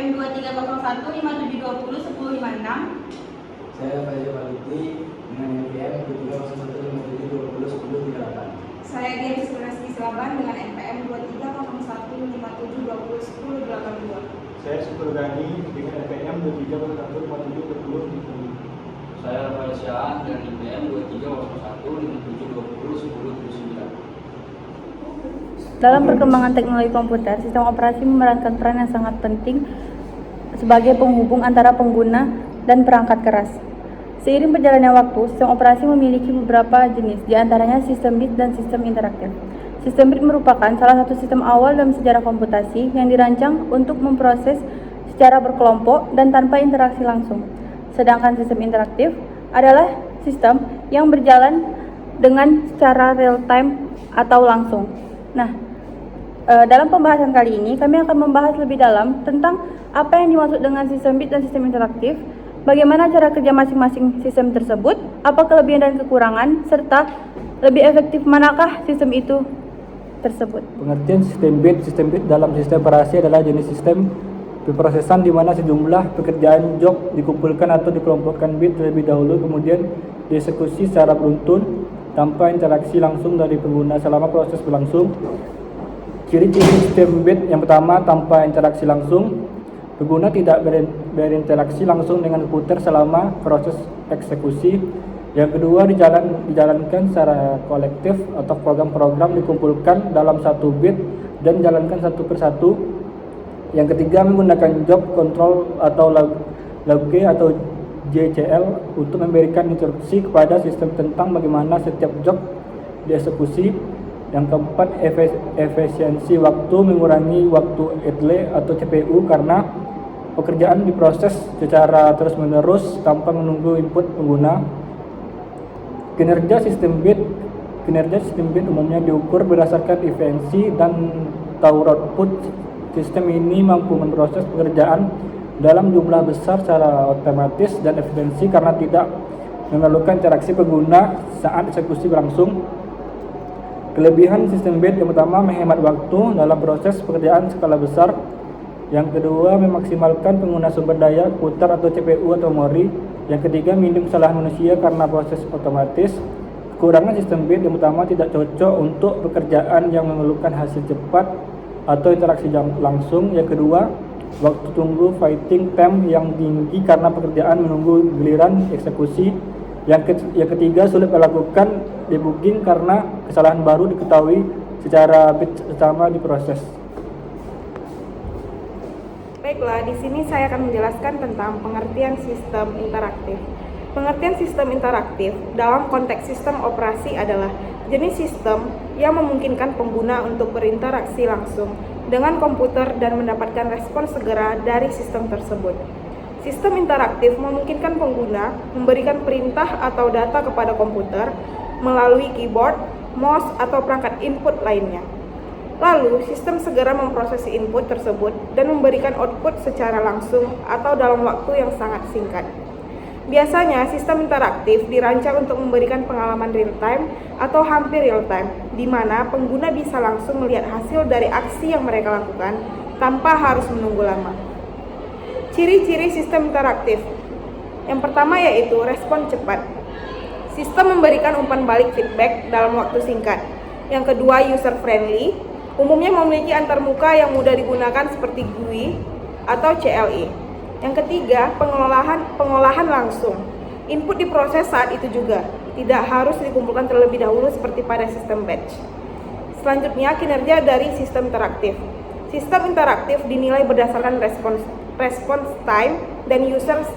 NPM 230157201056. Saya Fajar Baliti dengan NPM 230157201038. Saya Dian Sunaski Silaban dengan NPM 230157201082. Saya Syukur Gani dengan NPM 2301572010. Saya Rafael Syaan dengan NPM 230157201079. Dalam perkembangan teknologi komputer, sistem operasi memerankan peran yang sangat penting sebagai penghubung antara pengguna dan perangkat keras. Seiring berjalannya waktu, sistem operasi memiliki beberapa jenis, di antaranya sistem bit dan sistem interaktif. Sistem bit merupakan salah satu sistem awal dalam sejarah komputasi yang dirancang untuk memproses secara berkelompok dan tanpa interaksi langsung. Sedangkan sistem interaktif adalah sistem yang berjalan dengan secara real time atau langsung. Nah, dalam pembahasan kali ini kami akan membahas lebih dalam tentang apa yang dimaksud dengan sistem bit dan sistem interaktif, bagaimana cara kerja masing-masing sistem tersebut, apa kelebihan dan kekurangan, serta lebih efektif manakah sistem itu tersebut. Pengertian sistem bit dalam sistem operasi adalah jenis sistem pemrosesan di mana sejumlah pekerjaan job dikumpulkan atau dikelompokkan bit terlebih dahulu, kemudian dieksekusi secara beruntun tanpa interaksi langsung dari pengguna selama proses berlangsung. Ciri-ciri sistem bit yang pertama, tanpa interaksi langsung. Pengguna tidak berinteraksi langsung dengan komputer selama proses eksekusi. Yang kedua, dijalankan secara kolektif atau program-program dikumpulkan dalam satu bit dan dijalankan satu persatu. Yang ketiga, menggunakan job control atau log atau JCL untuk memberikan instruksi kepada sistem tentang bagaimana setiap job dieksekusi. Yang keempat, efisiensi waktu, mengurangi waktu idle atau CPU karena pekerjaan diproses secara terus-menerus tanpa menunggu input pengguna. Kinerja sistem bit umumnya diukur berdasarkan efisiensi dan output. Sistem ini mampu memproses pekerjaan dalam jumlah besar secara otomatis dan efisiensi karena tidak memerlukan interaksi pengguna saat eksekusi berlangsung. Kelebihan sistem bit yang pertama, menghemat waktu dalam proses pekerjaan skala besar. Yang kedua, memaksimalkan penggunaan sumber daya komputer atau CPU atau memori. Yang ketiga, minim kesalahan manusia karena proses otomatis. Kekurangan sistem bit yang pertama, tidak cocok untuk pekerjaan yang memerlukan hasil cepat atau interaksi langsung. Yang kedua, waktu tunggu waiting time yang tinggi karena pekerjaan menunggu giliran eksekusi. Yang ketiga, sulit melakukan debugging karena kesalahan baru diketahui secara bit pertama diproses. Baiklah, di sini saya akan menjelaskan tentang pengertian sistem interaktif. Pengertian sistem interaktif dalam konteks sistem operasi adalah jenis sistem yang memungkinkan pengguna untuk berinteraksi langsung dengan komputer dan mendapatkan respons segera dari sistem tersebut. Sistem interaktif memungkinkan pengguna memberikan perintah atau data kepada komputer melalui keyboard, mouse, atau perangkat input lainnya. Lalu, sistem segera memproses input tersebut dan memberikan output secara langsung atau dalam waktu yang sangat singkat. Biasanya, sistem interaktif dirancang untuk memberikan pengalaman real-time atau hampir real-time, di mana pengguna bisa langsung melihat hasil dari aksi yang mereka lakukan tanpa harus menunggu lama. Ciri-ciri sistem interaktif. Yang pertama yaitu respon cepat. Sistem memberikan umpan balik feedback dalam waktu singkat. Yang kedua, user friendly. Umumnya memiliki antarmuka yang mudah digunakan seperti GUI atau CLI. Yang ketiga, pengolahan langsung. Input diproses saat itu juga, tidak harus dikumpulkan terlebih dahulu seperti pada sistem batch. Selanjutnya, kinerja dari sistem interaktif. Sistem interaktif dinilai berdasarkan response time dan user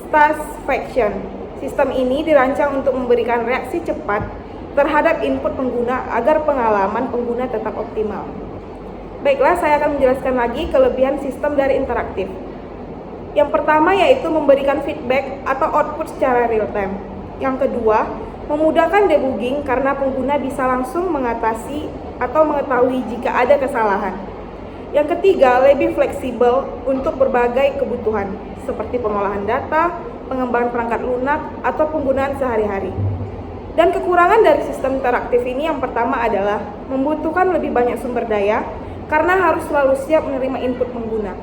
satisfaction. Sistem ini dirancang untuk memberikan reaksi cepat terhadap input pengguna agar pengalaman pengguna tetap optimal. Baiklah, saya akan menjelaskan lagi kelebihan sistem dari interaktif. Yang pertama yaitu memberikan feedback atau output secara real time. Yang kedua, memudahkan debugging karena pengguna bisa langsung mengatasi atau mengetahui jika ada kesalahan. Yang ketiga, lebih fleksibel untuk berbagai kebutuhan seperti pengolahan data, pengembangan perangkat lunak, atau penggunaan sehari-hari. Dan kekurangan dari sistem interaktif ini yang pertama adalah membutuhkan lebih banyak sumber daya karena harus selalu siap menerima input pengguna.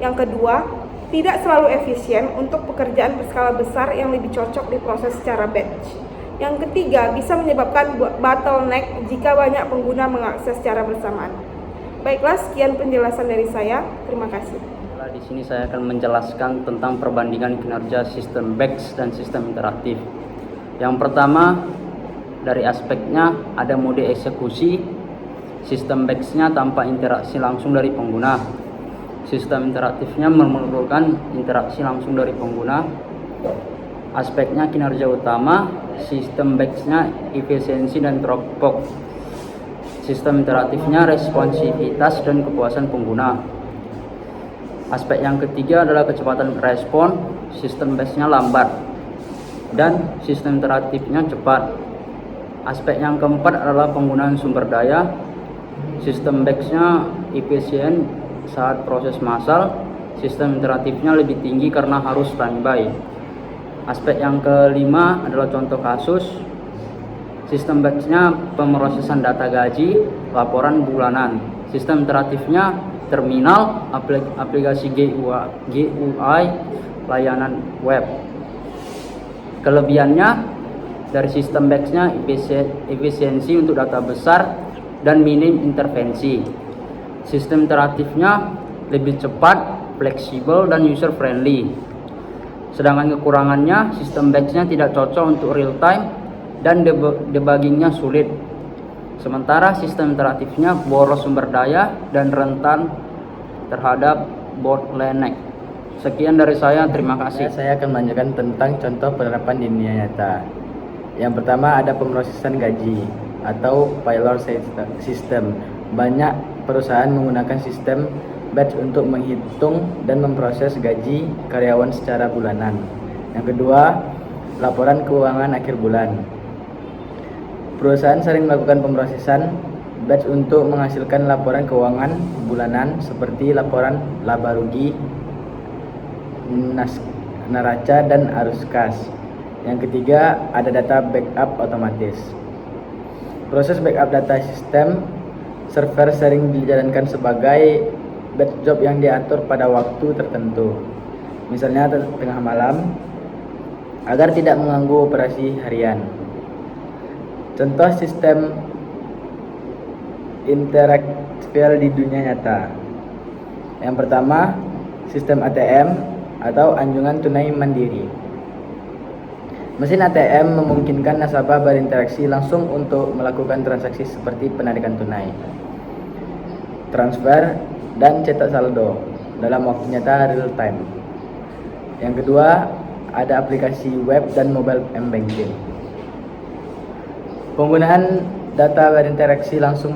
Yang kedua, tidak selalu efisien untuk pekerjaan berskala besar yang lebih cocok diproses secara batch. Yang ketiga, bisa menyebabkan bottleneck jika banyak pengguna mengakses secara bersamaan. Baiklah, sekian penjelasan dari saya. Terima kasih. Di sini saya akan menjelaskan tentang perbandingan kinerja sistem batch dan sistem interaktif. Yang pertama, dari aspeknya ada mode eksekusi. Sistem batch-nya tanpa interaksi langsung dari pengguna. Sistem interaktifnya memerlukan interaksi langsung dari pengguna. Aspeknya kinerja utama, sistem batch-nya efisiensi dan throughput. Sistem interaktifnya responsivitas dan kepuasan pengguna. Aspek yang ketiga adalah kecepatan respon. Sistem batch-nya lambat dan sistem interaktifnya cepat. Aspek yang keempat adalah penggunaan sumber daya. Sistem batch-nya efisien saat proses massal. Sistem interaktifnya lebih tinggi karena harus standby. Aspek yang kelima adalah contoh kasus. Sistem batch-nya pemrosesan data gaji, laporan bulanan. Sistem interaktifnya terminal, aplikasi GUI, layanan web. Kelebihannya dari sistem batch-nya efisiensi untuk data besar dan minim intervensi. Sistem interaktifnya lebih cepat, fleksibel, dan user friendly. Sedangkan kekurangannya, sistem batch-nya tidak cocok untuk real time dan debuggingnya sulit. Sementara sistem interaktifnya boros sumber daya dan rentan terhadap bottleneck. Sekian dari saya, terima kasih. Saya akan melanjutkan tentang contoh penerapan di dunia nyata. Yang pertama ada pemrosesan gaji atau payroll system. Banyak perusahaan menggunakan sistem batch untuk menghitung dan memproses gaji karyawan secara bulanan. Yang kedua, laporan keuangan akhir bulan. Perusahaan sering melakukan pemrosesan batch untuk menghasilkan laporan keuangan bulanan seperti laporan laba rugi, neraca, dan arus kas. Yang ketiga, ada data backup otomatis. Proses backup data sistem server sering dijalankan sebagai batch job yang diatur pada waktu tertentu, misalnya tengah malam, agar tidak mengganggu operasi harian. Contoh sistem interaktif di dunia nyata. Yang pertama, sistem ATM atau anjungan tunai mandiri. Mesin ATM memungkinkan nasabah berinteraksi langsung untuk melakukan transaksi seperti penarikan tunai, transfer, dan cetak saldo dalam waktu nyata real time. Yang kedua, ada aplikasi web dan mobile m-banking. Penggunaan data berinteraksi langsung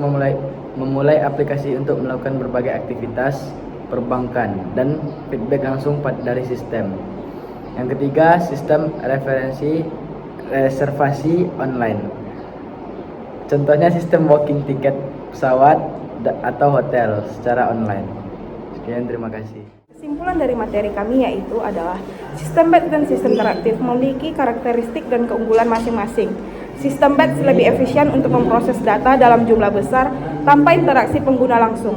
memulai aplikasi untuk melakukan berbagai aktivitas perbankan dan feedback langsung dari sistem. Yang ketiga, sistem reservasi online. Contohnya sistem booking tiket pesawat atau hotel secara online. Sekian, terima kasih. Kesimpulan dari materi kami yaitu adalah sistem batch dan sistem interaktif memiliki karakteristik dan keunggulan masing-masing. Sistem batch lebih efisien untuk memproses data dalam jumlah besar tanpa interaksi pengguna langsung.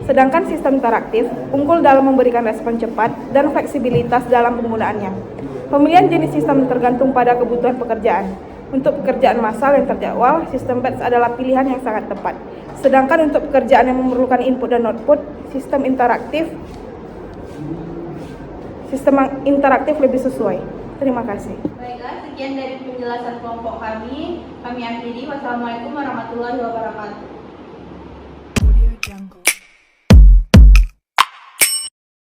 Sedangkan sistem interaktif unggul dalam memberikan respon cepat dan fleksibilitas dalam penggunaannya. Pemilihan jenis sistem tergantung pada kebutuhan pekerjaan. Untuk pekerjaan massal yang terjadwal, sistem batch adalah pilihan yang sangat tepat. Sedangkan untuk pekerjaan yang memerlukan input dan output, sistem interaktif lebih sesuai. Terima kasih. Baiklah, sekian dari penjelasan kelompok kami. Kami akhiri. Wassalamualaikum warahmatullahi wabarakatuh.